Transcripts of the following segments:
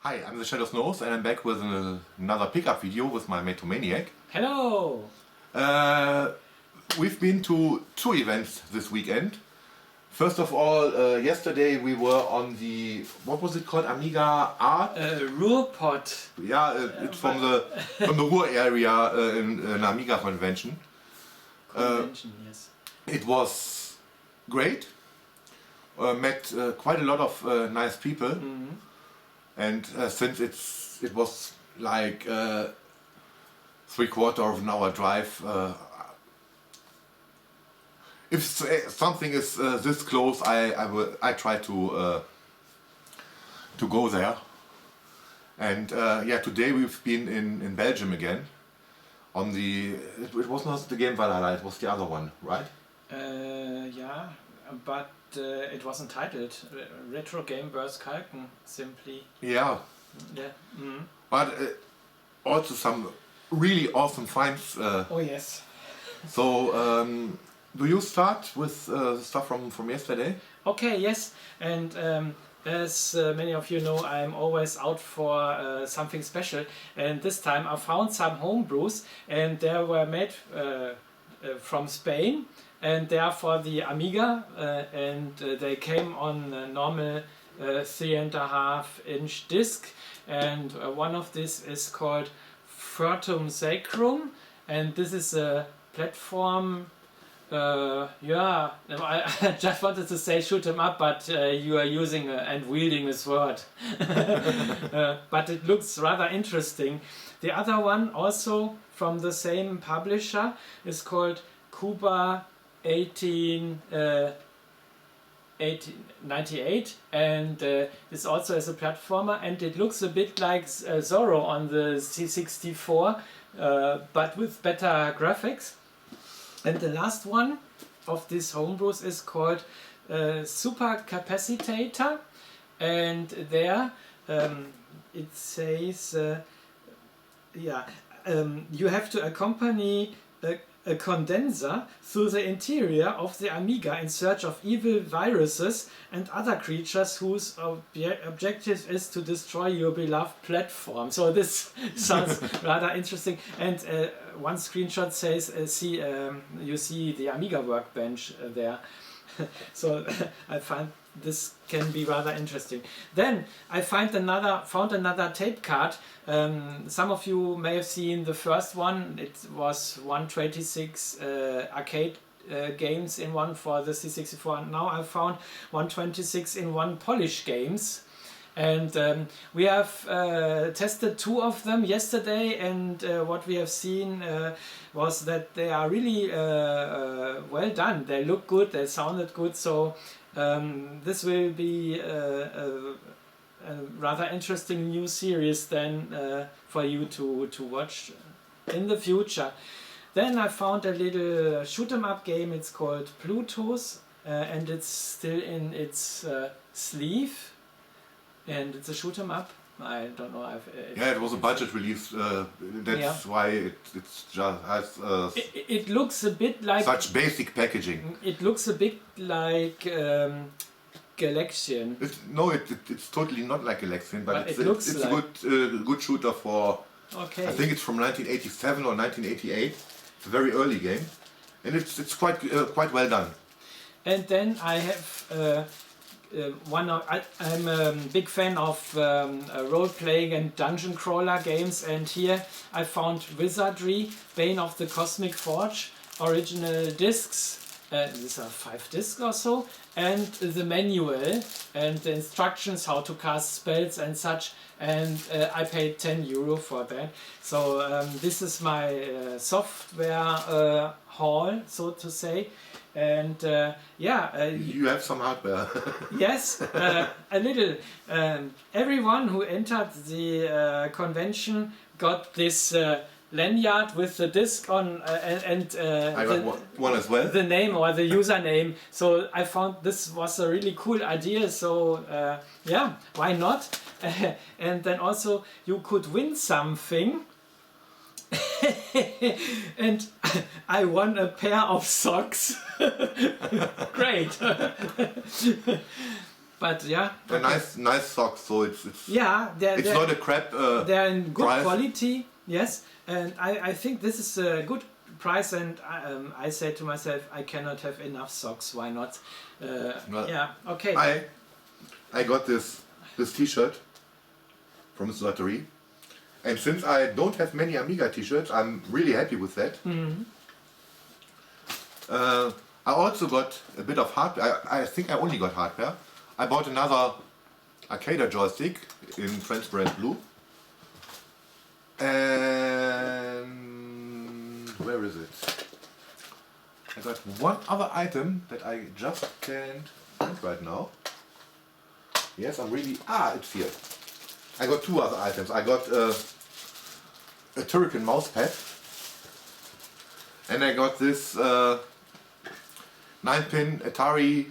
Hi, I'm the Shadow's Nose and I'm back with another pickup video with my mate Maniac. Hello! We've been to two events this weekend. First of all, yesterday we were on the, what was it called, Amiga Art? Ruhrpott. Yeah, it's from the Ruhr area in an Amiga convention. Yes. It was great. Met quite a lot of nice people. Mm-hmm. And since it was like 3/4 of an hour drive, if something is this close, I try to go there. And yeah, today we've been in Belgium again. On the it was not the game Valhalla, it was the other one, right? Yeah, but it wasn't titled Retrobeurs Kalken, simply. Yeah. Yeah. Mm-hmm. But also some really awesome finds. Oh yes. So, do you start with the stuff from yesterday? Okay, yes, and as many of you know, I'm always out for something special, and this time I found some homebrews, and they were made from Spain, and they are for the Amiga, and they came on a normal 3.5-inch disc, and one of this is called Furtum Sacrum, and this is a platform. Yeah, I just wanted to say shoot 'em up, but you are using and wielding a sword. But it looks rather interesting. The other one, also from the same publisher, is called Cuba 1898, and this also is a platformer, and it looks a bit like Zorro on the C64, but with better graphics. And the last one of these homebrews is called Super Capacitator, and there it says, you have to accompany a condenser through the interior of the Amiga in search of evil viruses and other creatures whose objective is to destroy your beloved platform. So this sounds rather interesting. And one screenshot says, you see the Amiga workbench there. So I find this can be rather interesting. Then I found another tape card. Some of you may have seen the first one. It was 126 arcade games in one for the C64. Now I found 126 in one Polish games. And we have tested two of them yesterday, and what we have seen was that they are really well done. They look good, they sounded good, so this will be a rather interesting new series then for you to watch in the future. Then I found a little shoot 'em up game. It's called Pluto's, and it's still in its sleeve. And it's a shoot 'em up. I don't know. Yeah, it was a budget release. That's why it's just has. It looks a bit like such basic packaging. It looks a bit like Galaxian. It's totally not like Galaxian, but it's like a good shooter for. Okay. I think it's from 1987 or 1988. It's a very early game, and it's quite well done. And then I have. I'm a big fan of role-playing and dungeon crawler games, and here I found Wizardry, Bane of the Cosmic Forge, original discs. These are 5 discs or so, and the manual and the instructions how to cast spells and such. And I paid €10 for that. So this is my software haul, so to say. And you have some hardware. Yes, a little. Everyone who entered the convention got this lanyard with the disc on, and I got one as well. The name or the username. So I found this was a really cool idea. So yeah, why not? And then also you could win something. And I won a pair of socks. Great. but yeah. They're nice socks, so it's they're not a crap they're in good price. quality, yes, and I think this is a good price, and I say to myself, I cannot have enough socks, why not? Well, yeah, okay. I got this t-shirt from this lottery, and since I don't have many Amiga t-shirts, I'm really happy with that. I also got a bit of hardware. I think I only got hardware. I bought another arcade joystick in transparent blue. And where is it? I got one other item that I just can't find right now. Yes, I'm really... it's here. I got two other items. I got a Turrican mousepad. And I got this 9-pin Atari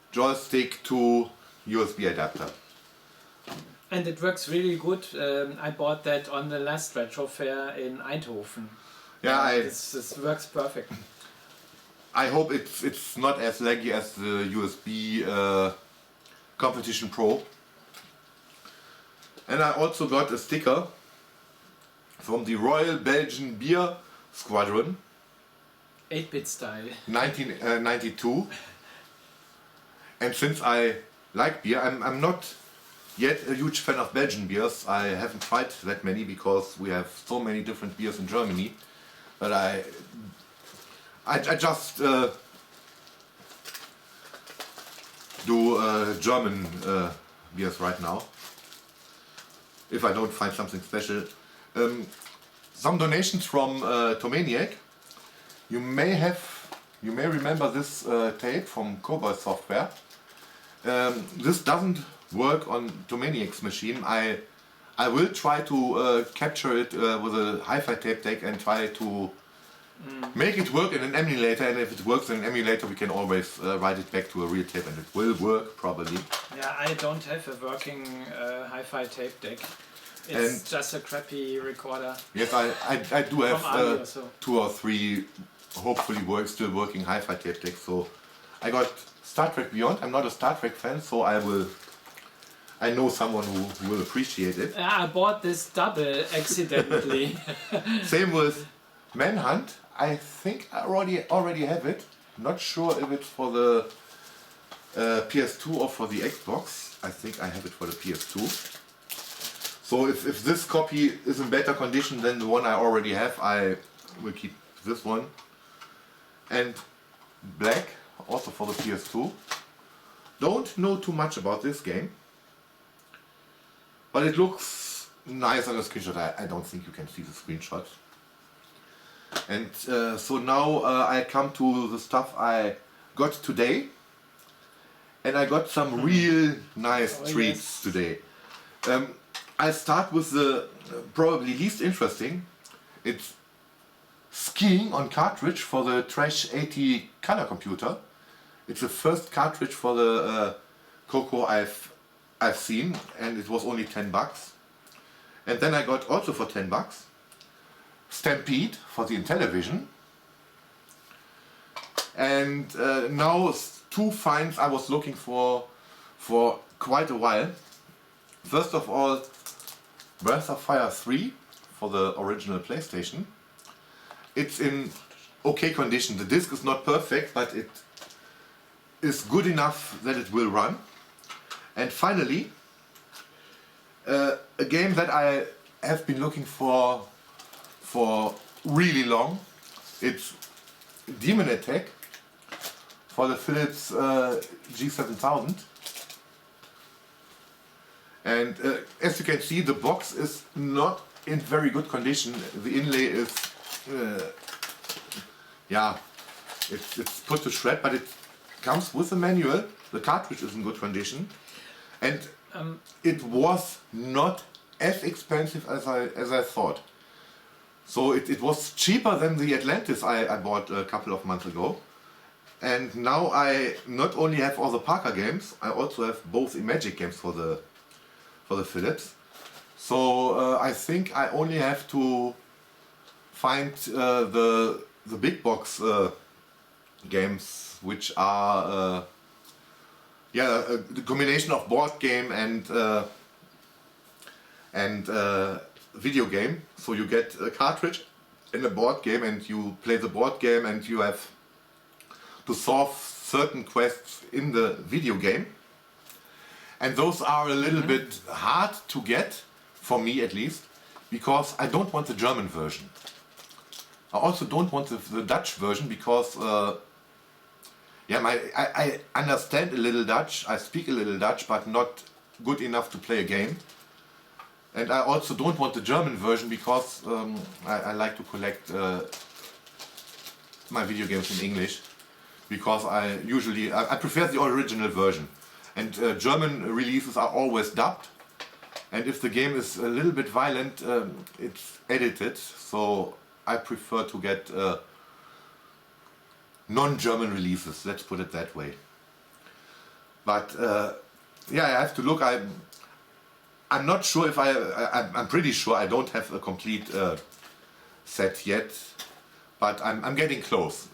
joystick to USB adapter. And it works really good. I bought that on the last retro fair in Eindhoven. Yeah, this works perfect. I hope it's not as laggy as the USB Competition Pro. And I also got a sticker from the Royal Belgian Beer Squadron. 8-bit style. 1992. And since I like beer, I'm not yet a huge fan of Belgian beers. I haven't tried that many because we have so many different beers in Germany. But I just do German beers right now. If I don't find something special. Some donations from Tomaniac. You may remember this tape from Cobalt Software. This doesn't work on Tomaniac's machine. I will try to capture it with a hi-fi tape deck and try to make it work in an emulator, and if it works in an emulator we can always write it back to a real tape and it will work probably. Yeah, I don't have a working hi-fi tape deck. It's just a crappy recorder. Yes, I do have audio, so. 2 or 3 hopefully still working hi-fi tape decks. So I got Star Trek Beyond. I'm not a Star Trek fan, so I know someone who will appreciate it. I bought this double accidentally. Same with Manhunt. I think I already have it. Not sure if it's for the PS2 or for the Xbox. I think I have it for the PS2. So if this copy is in better condition than the one I already have, I will keep this one. And Black, also for the PS2. Don't know too much about this game, but it looks nice on the screenshot. I don't think you can see the screenshot. And so now I come to the stuff I got today, and I got some real nice treats today. I start with the probably least interesting. It's Skiing on cartridge for the Trash 80 color computer. It's the first cartridge for the Coco I've seen, and it was only $10. And then I got also for $10 Stampede for the Intellivision. And now 2 finds I was looking for quite a while. First of all, Breath of Fire 3 for the original PlayStation. It's in okay condition. The disc is not perfect, but it is good enough that it will run. And finally, a game that I have been looking for really long. It's Demon Attack for the Philips G7000. And as you can see, the box is not in very good condition. The inlay is, it's put to shred, but it comes with a manual. The cartridge is in good condition, and it was not as expensive as I thought. So it was cheaper than the Atlantis I bought a couple of months ago. And now I not only have all the Parker games, I also have both Imagic games for the Philips. So I think I only have to find the big box games, which are yeah, the combination of board game and video game. So you get a cartridge in a board game and you play the board game and you have to solve certain quests in the video game. And those are a little bit hard to get, for me at least, because I don't want the German version. I also don't want the Dutch version because yeah, I understand a little Dutch, I speak a little Dutch, but not good enough to play a game. And I also don't want the German version because I like to collect my video games in English, because I prefer the original version. And German releases are always dubbed, and if the game is a little bit violent, it's edited, so I prefer to get non-German releases, let's put it that way. But yeah, I have to look. I'm not sure if I'm pretty sure I don't have a complete set yet, but I'm getting close.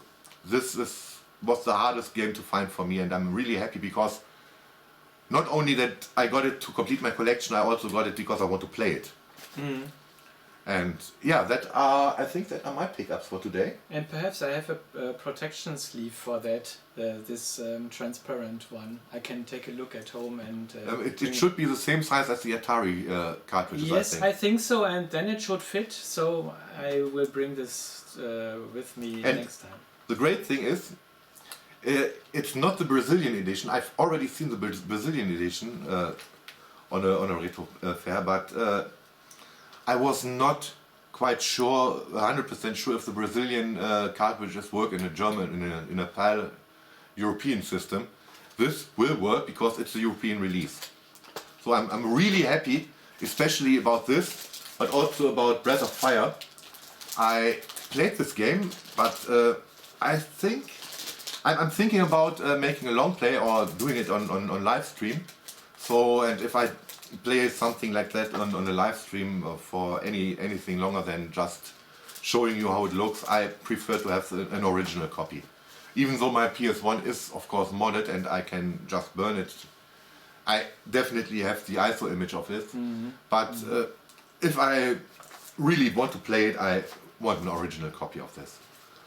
This was the hardest game to find for me, and I'm really happy because not only that I got it to complete my collection, I also got it because I want to play it. Mm. And yeah, I think that are my pickups for today. And perhaps I have a protection sleeve for that, this transparent one. I can take a look at home and... it should be the same size as the Atari cartridges, yes, I think so, and then it should fit, so I will bring this with me next time. The great thing is, it's not the Brazilian edition. I've already seen the Brazilian edition on a retro fair, but I was not quite sure, 100% sure, if the Brazilian cartridges work in a German, in a PAL European system. This will work because it's a European release. So I'm really happy, especially about this, but also about Breath of Fire. I played this game, but I'm thinking about making a long play or doing it on live stream. So, and if I play something like that on a live stream for anything longer than just showing you how it looks, I prefer to have an original copy. Even though my PS1 is of course modded and I can just burn it, I definitely have the ISO image of it. Mm-hmm. But if I really want to play it, I want an original copy of this.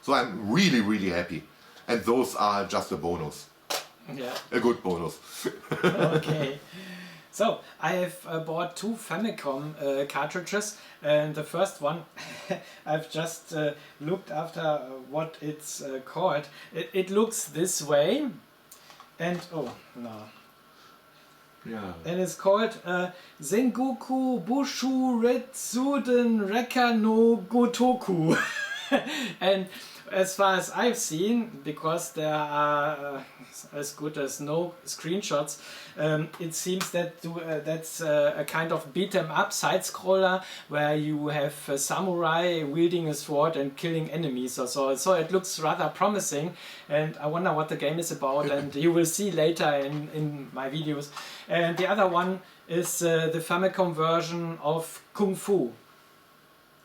So I'm really, really happy. And those are just a bonus. Yeah. A good bonus. Okay. So, I have bought two Famicom cartridges, and the first one, I've just looked after what it's called. It looks this way, and oh, no. Yeah. And it's called Sengoku Bushu Retsuden Rekka no Gotoku. And as far as I've seen, because there are as good as no screenshots, it seems that that's a kind of beat 'em up side scroller where you have a samurai wielding a sword and killing enemies or so. So it looks rather promising, and I wonder what the game is about, and you will see later in my videos. And the other one is the Famicom version of Kung Fu.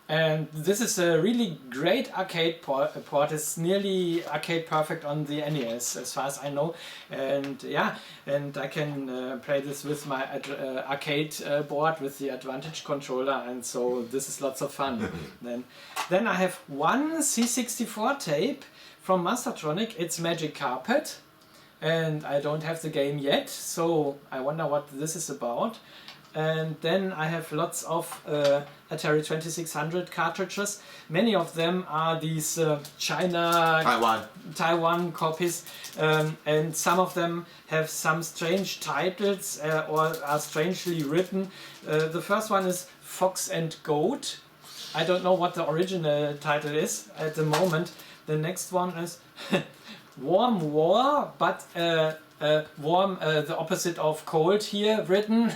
And this is a really great arcade port. It's nearly arcade perfect on the NES, as far as I know. And yeah, and I can play this with my arcade board with the Advantage controller, and so this is lots of fun. Then I have one C64 tape from Mastertronic. It's Magic Carpet, and I don't have the game yet, so I wonder what this is about. And then I have lots of Atari 2600 cartridges. Many of them are these Taiwan copies, and some of them have some strange titles or are strangely written. The first one is Fox and Goat. I don't know what the original title is at the moment. The next one is Warm War, but warm, the opposite of cold here written,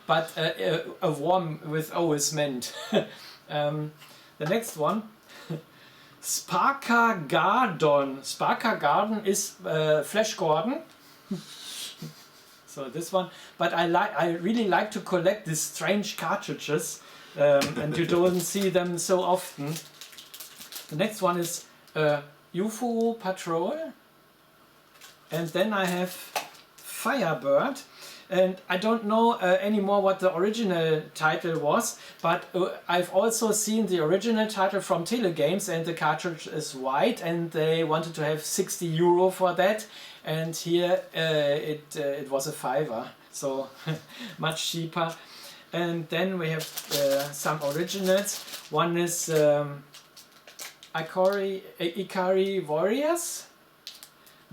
but a warm with O is meant. The next one, Sparka Garden. Sparka Garden is Flash Gordon. So this one, but I really like to collect these strange cartridges, and you don't see them so often. The next one is UFO Patrol. And then I have Firebird. And I don't know anymore what the original title was, but I've also seen the original title from Telegames, and the cartridge is white, and they wanted to have 60 euro for that, and here it was a fiver, so much cheaper. And then we have some originals. One is Ikari Warriors.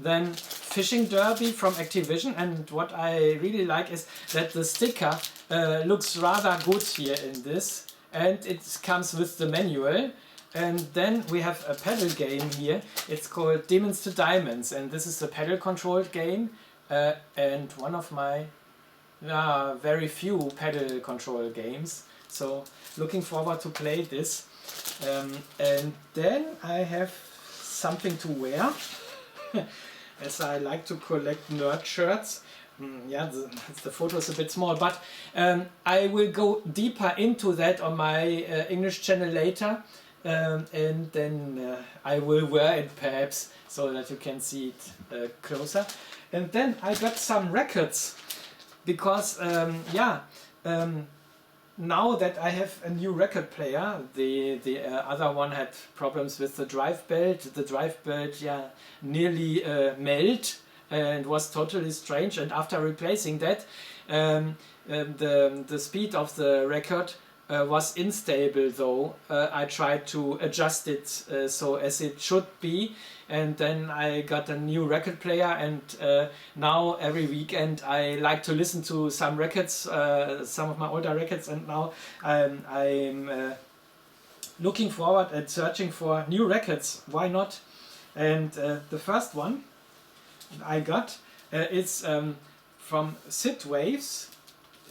Then Fishing Derby from Activision, and what I really like is that the sticker looks rather good here in this, and it comes with the manual. And then we have a paddle game here. It's called Demons to Diamonds, and this is a paddle controlled game, and one of my very few paddle control games. So looking forward to play this. And then I have something to wear. As I like to collect nerd shirts. Yeah, the photo is a bit small, but I will go deeper into that on my English channel later, and then I will wear it perhaps so that you can see it closer. And then I got some records because now that I have a new record player, the other one had problems with the drive belt. The drive belt nearly melt and was totally strange. And after replacing that, the speed of the record was unstable though. I tried to adjust it so as it should be, and then I got a new record player, and now every weekend I like to listen to some records, some of my older records, and now I'm looking forward and searching for new records. Why not? And the first one I got is from Sid Waves.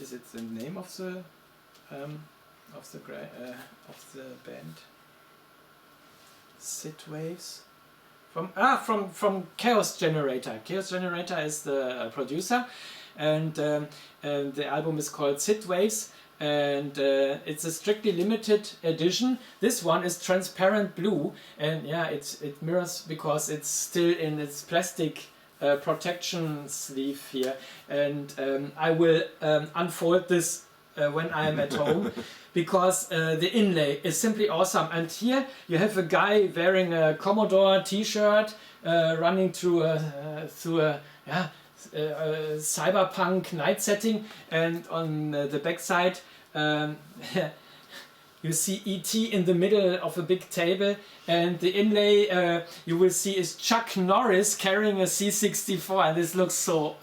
Is it the name of the band? Sid Waves. From Chaos Generator. Chaos Generator is the producer, and the album is called Sid Waves, and it's a strictly limited edition. This one is transparent blue, and it mirrors because it's still in its plastic protection sleeve here, and I will unfold this when I'm at home. Because the inlay is simply awesome, and here you have a guy wearing a Commodore t-shirt running through a cyberpunk night setting, and on the back side you see E.T. in the middle of a big table, and the inlay you will see is Chuck Norris carrying a C64, and this looks so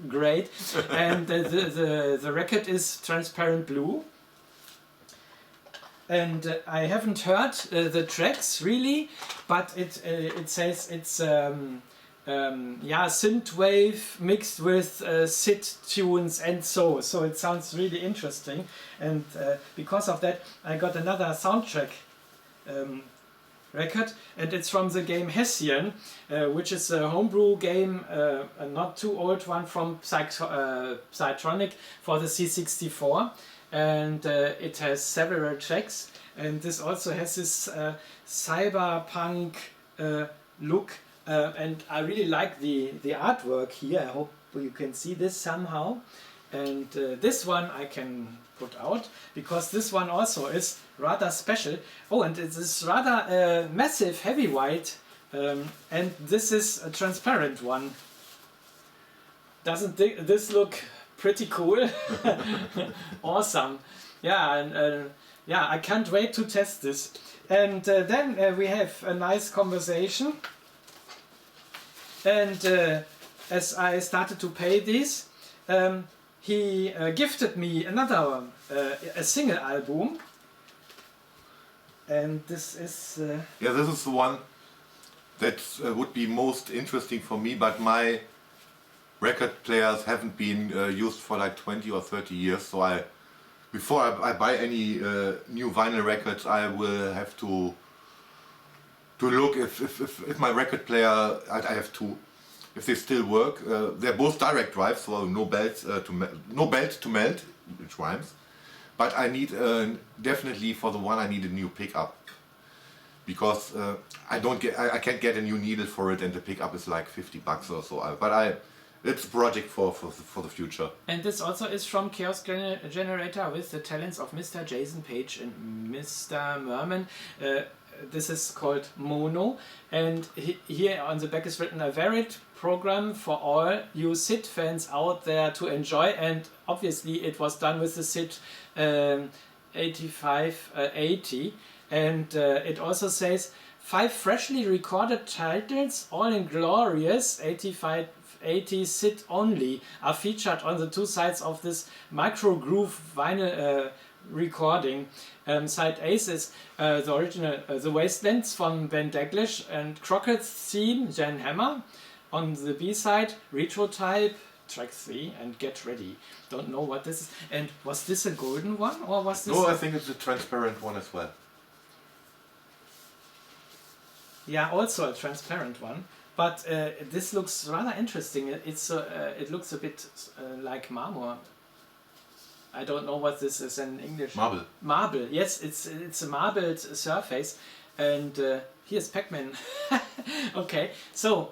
great. And the record is transparent blue. And I haven't heard the tracks really, but it says it's synthwave mixed with Sid tunes, and so it sounds really interesting. And because of that, I got another soundtrack record, and it's from the game Hessian, which is a homebrew game, a not too old one from Psytronic for the C64. And it has several tracks, and this also has this cyberpunk look, and I really like the artwork here. I hope you can see this somehow. And this one I can put out because this one also is rather special. Oh, and it is rather massive heavyweight, and this is a transparent one. Doesn't this look pretty cool? Awesome. Yeah, and I can't wait to test this. And then we have a nice conversation, and as I started to pay these, he gifted me another one, a single album, and this is this is the one that would be most interesting for me, but my record players haven't been used for like 20 or 30 years, so before I buy any new vinyl records, I will have to look if my record player, I have to, if they still work. They're both direct drives, so no belt to melt, which rhymes. But I need definitely for the one I need a new pickup, because I can't get a new needle for it, and the pickup is like 50 bucks or so. But it's a project for the future. And this also is from Chaos Generator with the talents of Mr. Jason Page and Mr. Merman. This is called Mono, and here on the back is written a varied program for all you SID fans out there to enjoy, and obviously it was done with the SID 8580, and it also says 5 freshly recorded titles, all in glorious 8580 SID only, are featured on the 2 sides of this micro groove vinyl recording. Side A is the original The Wastelands from Ben Daglish and Crockett's theme, Jan Hammer. On the B side, Retro Type, track 3, and Get Ready. Don't know what this is. And was this a golden one, or was this? No, I think it's a transparent one as well. Yeah, also a transparent one. But this looks rather interesting. It looks a bit like marmor. I don't know what this is in English. Marble. Marble, yes, it's a marbled surface, and here's Pac-Man. Okay, so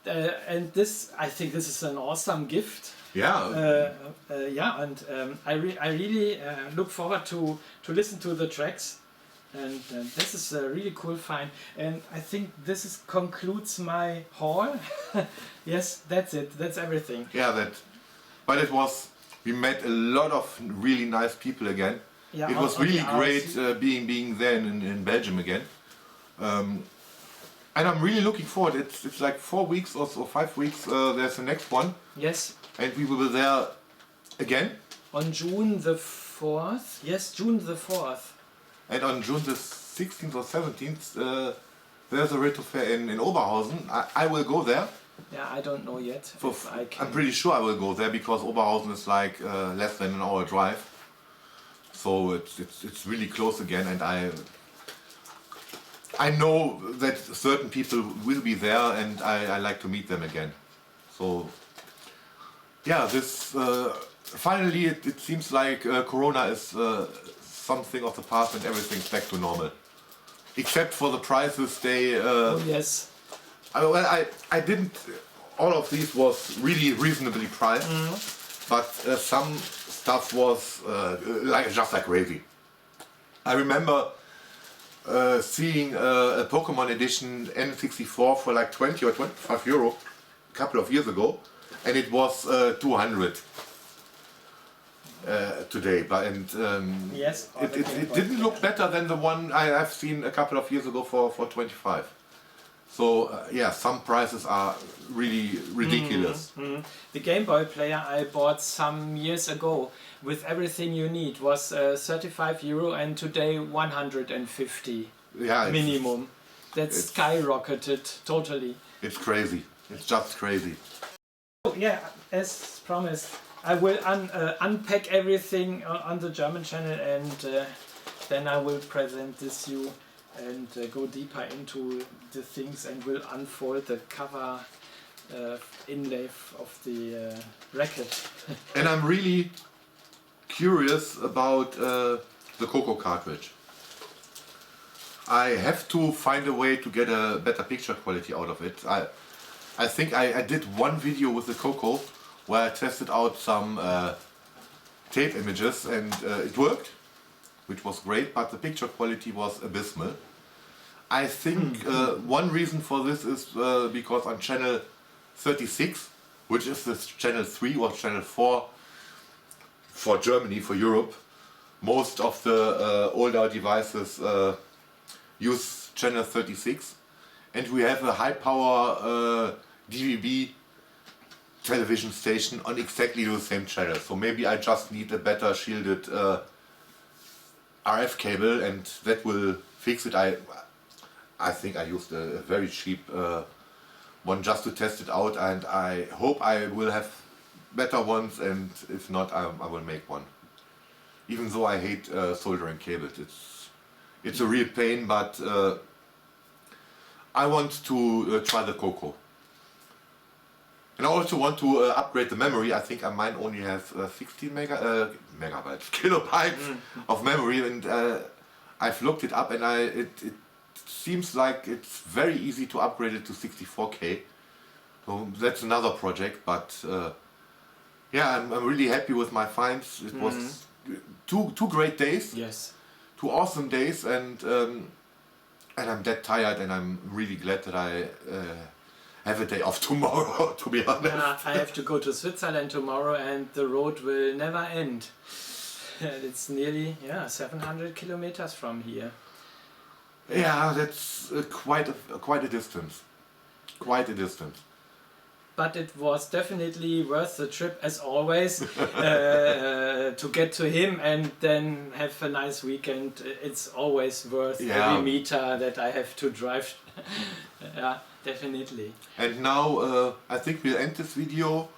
and this, I think this is an awesome gift. Yeah. Yeah, and I really look forward to listen to the tracks, and this is a really cool find. And I think this concludes my haul. Yes, that's it. That's everything. Yeah, but it was. We met a lot of really nice people again. Yeah, it was really great being there in Belgium again. And I'm really looking forward. It's like 4 weeks or so, 5 weeks. There's the next one. Yes. And we will be there again. On June the 4th. Yes, June the 4th. And on June the 16th or 17th, there's a retro fair in Oberhausen. I will go there. Yeah, I don't know yet if I can. I'm pretty sure I will go there because Oberhausen is like less than an hour drive. So it's really close again, and I know that certain people will be there, and I like to meet them again. So yeah, this finally it seems like Corona is something of the past and everything's back to normal. Except for the prices, they... oh yes. I didn't. All of these was really reasonably priced, but some stuff was just like crazy. I remember seeing a Pokemon edition N64 for like 20 or 25 euro a couple of years ago, and it was 200 today. But yes, it didn't look better than the one I have seen a couple of years ago for 25. So yeah, some prices are really ridiculous. The Game Boy player I bought some years ago with everything you need was 35 euro, and today 150 minimum. That's skyrocketed totally. It's crazy. It's just crazy. Oh, yeah, as promised, I will unpack everything on the German channel, and then I will present this you and go deeper into the things, and will unfold the cover inlay of the racket. And I'm really curious about the Coco cartridge. I have to find a way to get a better picture quality out of it. I think I did one video with the Coco where I tested out some tape images, and it worked, which was great, but the picture quality was abysmal. I think one reason for this is because on channel 36, which is this channel 3 or channel 4 for Germany, for Europe, most of the older devices use channel 36, and we have a high power DVB television station on exactly the same channel. So maybe I just need a better shielded RF cable, and that will fix it. I think I used a very cheap one just to test it out, and I hope I will have better ones, and if not, I will make one. Even though I hate soldering cables, it's a real pain, but I want to try the Coco. And I also want to upgrade the memory. I think mine only has 16 megabytes, kilobytes of memory, and I've looked it up, and it seems like it's very easy to upgrade it to 64K. So that's another project, but yeah, I'm really happy with my finds. It was two great days, Yes. 2 awesome days, and I'm dead tired, and I'm really glad that I have a day off tomorrow. To be honest, I have to go to Switzerland tomorrow, and the road will never end. It's nearly 700 kilometers from here. yeah, that's quite a distance. Quite a distance. But it was definitely worth the trip, as always, to get to him and then have a nice weekend. It's always worth every meter that I have to drive. Yeah, definitely. And now I think we'll end this video.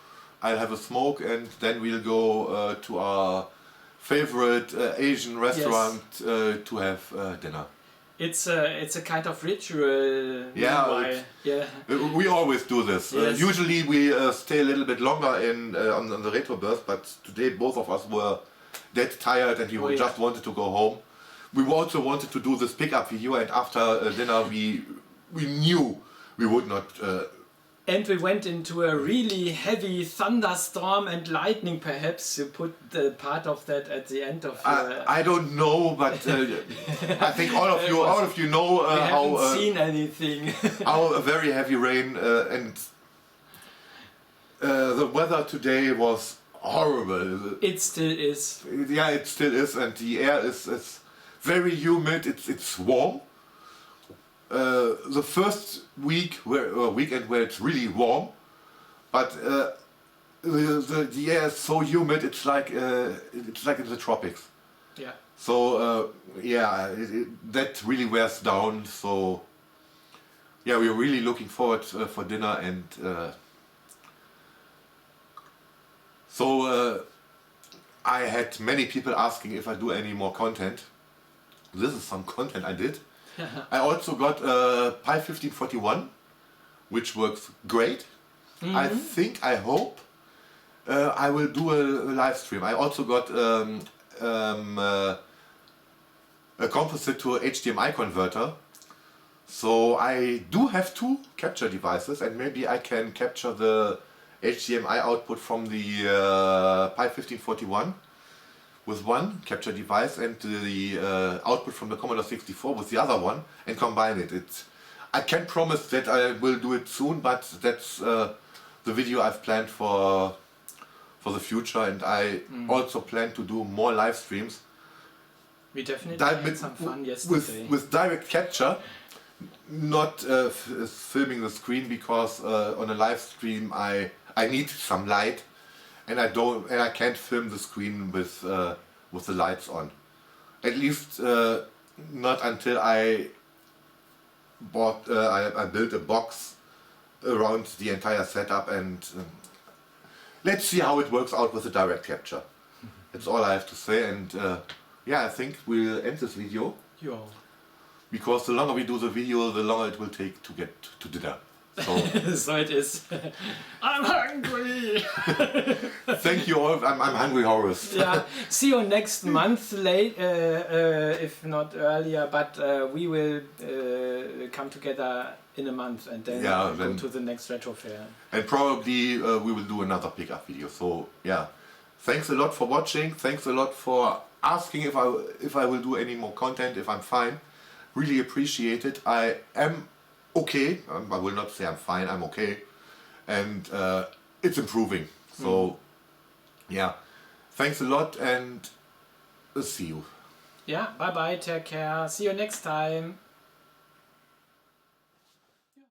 I'll have a smoke, and then we'll go to our favorite Asian restaurant to have dinner. It's a kind of ritual. Yeah, we always do this. Yes. Usually we stay a little bit longer on the Retrobeurs, but today both of us were dead tired and we just wanted to go home. We also wanted to do this pickup video, and after dinner we knew we would not. And we went into a really heavy thunderstorm and lightning. Perhaps you put the part of that at the end of. I don't know, but I think all of you know we how. Haven't seen anything. How very heavy rain and the weather today was horrible. It still is. Yeah, it still is, and the air is very humid. It's warm. The first weekend where it's really warm, but the air is so humid. It's like in the tropics. Yeah. So that really wears down. So yeah, we're really looking forward for dinner, and so I had many people asking if I do any more content. This is some content I did. I also got Pi 1541, which works great. I hope I will do a live stream. I also got a composite to HDMI converter. So I do have 2 capture devices, and maybe I can capture the HDMI output from the Pi 1541 with one capture device, and the output from the Commodore 64 with the other one, and combine it. I can't promise that I will do it soon, but that's the video I've planned for the future, and I also plan to do more live streams. We definitely had some fun yesterday. With direct capture, not filming the screen, because on a live stream I need some light. And I can't film the screen with the lights on. At least not until I built a box around the entire setup, and let's see how it works out with the direct capture. That's all I have to say, and I think we'll end this video. Because the longer we do the video, the longer it will take to get to dinner. So, so it is. I'm hungry! Thank you all. I'm hungry, Horace. Yeah. See you next month, if not earlier. But we will come together in a month, and then go to the next retro fair. And probably we will do another pickup video. So yeah, thanks a lot for watching. Thanks a lot for asking if I will do any more content. If I'm fine, really appreciate it. I am. Okay, I will not say I'm fine, I'm okay, and it's improving, so yeah, thanks a lot, and see you. Yeah, bye bye, take care, see you next time.